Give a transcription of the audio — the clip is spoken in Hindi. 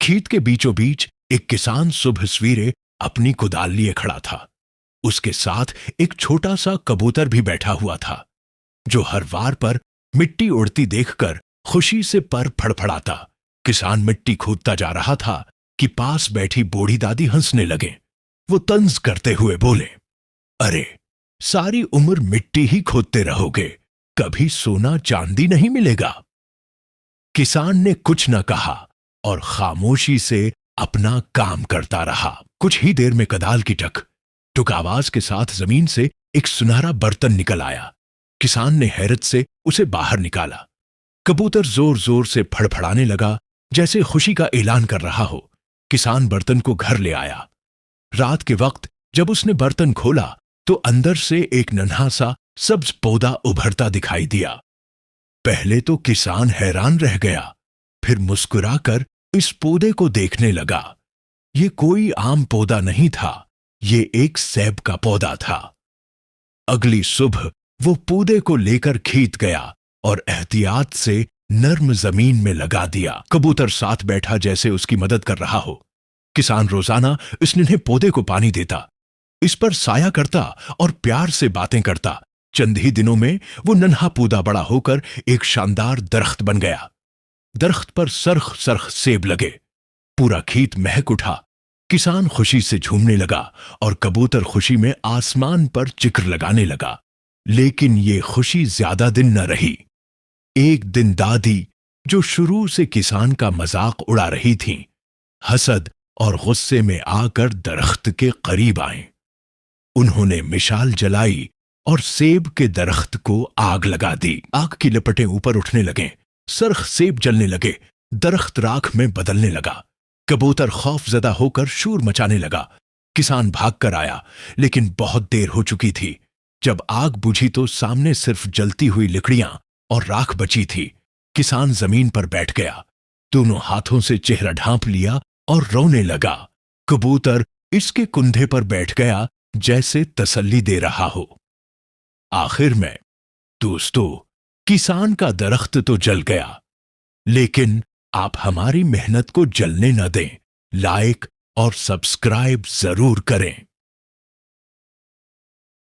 खेत के बीचों बीच एक किसान सुबह सवेरे अपनी कुदाल लिए खड़ा था। उसके साथ एक छोटा सा कबूतर भी बैठा हुआ था, जो हर वार पर मिट्टी उड़ती देखकर खुशी से पर फड़फड़ाता। किसान मिट्टी खोदता जा रहा था कि पास बैठी बूढ़ी दादी हंसने लगे। वो तंज करते हुए बोले, अरे, सारी उम्र मिट्टी ही खोदते रहोगे, कभी सोना चांदी नहीं मिलेगा। किसान ने कुछ न कहा और खामोशी से अपना काम करता रहा। कुछ ही देर में कदाल की टुक आवाज के साथ जमीन से एक सुनहरा बर्तन निकल आया। किसान ने हैरत से उसे बाहर निकाला। कबूतर जोर जोर से फड़फड़ाने लगा, जैसे खुशी का ऐलान कर रहा हो। किसान बर्तन को घर ले आया। रात के वक्त जब उसने बर्तन खोला तो अंदर से एक नन्हा सा सब्ज पौधा उभरता दिखाई दिया। पहले तो किसान हैरान रह गया, फिर मुस्कुराकर इस पौधे को देखने लगा। ये कोई आम पौधा नहीं था, ये एक सेब का पौधा था। अगली सुबह वो पौधे को लेकर खेत गया और एहतियात से नर्म जमीन में लगा दिया। कबूतर साथ बैठा जैसे उसकी मदद कर रहा हो। किसान रोजाना इस नन्हे पौधे को पानी देता, इस पर साया करता और प्यार से बातें करता। चंद ही दिनों में वो नन्हा पौधा बड़ा होकर एक शानदार दरख्त बन गया। दरख्त पर सरख सरख सेब लगे। पूरा खेत महक उठा। किसान खुशी से झूमने लगा और कबूतर खुशी में आसमान पर चिकर लगाने लगा। लेकिन ये खुशी ज्यादा दिन न रही। एक दिन दादी, जो शुरू से किसान का मजाक उड़ा रही थीं, हसद और गुस्से में आकर दरख्त के करीब आए। उन्होंने मिशाल जलाई और सेब के दरख्त को आग लगा दी। आग की लपटें ऊपर उठने लगे, सरख सेब जलने लगे, दरख्त राख में बदलने लगा। कबूतर खौफजदा होकर शोर मचाने लगा। किसान भागकर आया, लेकिन बहुत देर हो चुकी थी। जब आग बुझी तो सामने सिर्फ जलती हुई लकड़ियां और राख बची थी। किसान जमीन पर बैठ गया, दोनों हाथों से चेहरा ढांप लिया और रोने लगा। कबूतर इसके कुंधे पर बैठ गया, जैसे तसल्ली दे रहा हो। आखिर में दोस्तों, किसान का दरख्त तो जल गया, लेकिन आप हमारी मेहनत को जलने न दें। लाइक और सब्सक्राइब जरूर करें।